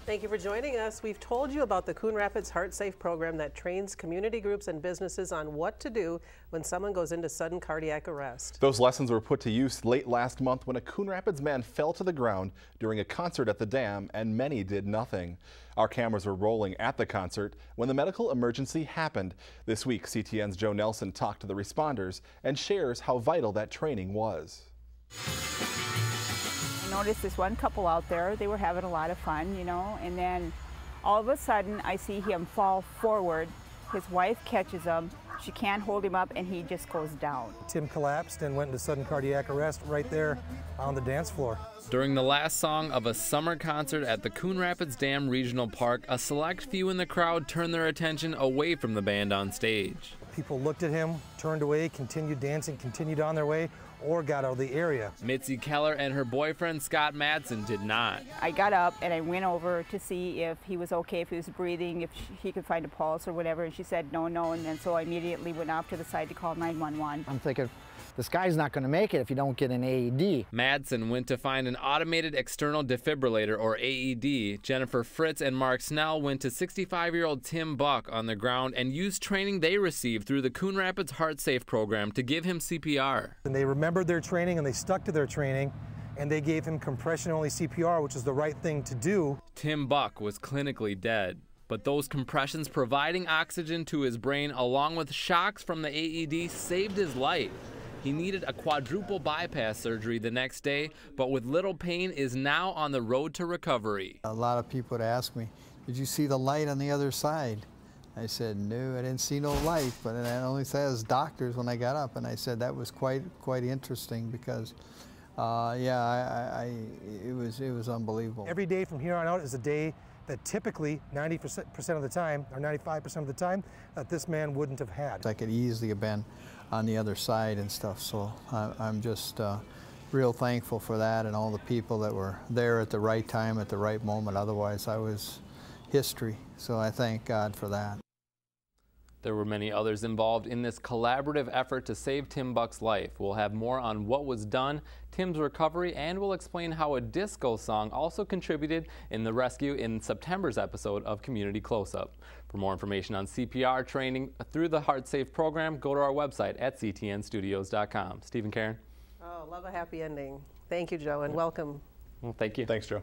Thank you for joining us. We've told you about the Coon Rapids Heart Safe program that trains community groups and businesses on what to do when someone goes into sudden cardiac arrest. Those lessons were put to use late last month when a Coon Rapids man fell to the ground during a concert at the dam, and many did nothing. Our cameras were rolling at the concert when the medical emergency happened. This week, CTN's Joe Nelson talked to the responders and shares how vital that training was. I noticed this one couple out there, they were having a lot of fun, you know, and then all of a sudden I see him fall forward. His wife catches him, she can't hold him up, and he just goes down. Tim collapsed and went into sudden cardiac arrest right there on the dance floor. During the last song of a summer concert at the Coon Rapids Dam Regional Park, a select few in the crowd turned their attention away from the band on stage. People looked at him, turned away, continued dancing, continued on their way, or got out of the area. Mitzi Kellar and her boyfriend Scott Matson did not. I got up and I went over to see if he was okay, if he was breathing, if he could find a pulse or whatever, and she said no, and then so I immediately went off to the side to call 911. I'm thinking, this guy's not going to make it if you don't get an AED. Madsen went to find an automated external defibrillator, or AED. Jennifer Fritz and Mark Snell went to 65-year-old Tim Buck on the ground and used training they received through the Coon Rapids Heart Safe program to give him CPR. And they remembered their training and they stuck to their training, and they gave him compression-only CPR, which is the right thing to do. Tim Buck was clinically dead, but those compressions providing oxygen to his brain along with shocks from the AED saved his life. He needed a quadruple bypass surgery the next day, but with little pain is now on the road to recovery. A lot of people would ask me, did you see the light on the other side? I said, no, I didn't see no light, but I only said as doctors when I got up, and I said that was quite interesting because, yeah, it was unbelievable. Every day from here on out is a day that typically 90% of the time, or 95% of the time, that this man wouldn't have had. I could easily have been on the other side and stuff, so I'm just real thankful for that and all the people that were there at the right time, at the right moment. Otherwise, I was history, so I thank God for that. There were many others involved in this collaborative effort to save Tim Buck's life. We'll have more on what was done, Tim's recovery, and we'll explain how a disco song also contributed in the rescue in September's episode of Community Close-Up. For more information on CPR training through the Heart Safe program, go to our website at ctnstudios.com. Steve and Karen. Oh, love a happy ending. Thank you, Joe, and welcome. Well, thank you. Thanks, Joe.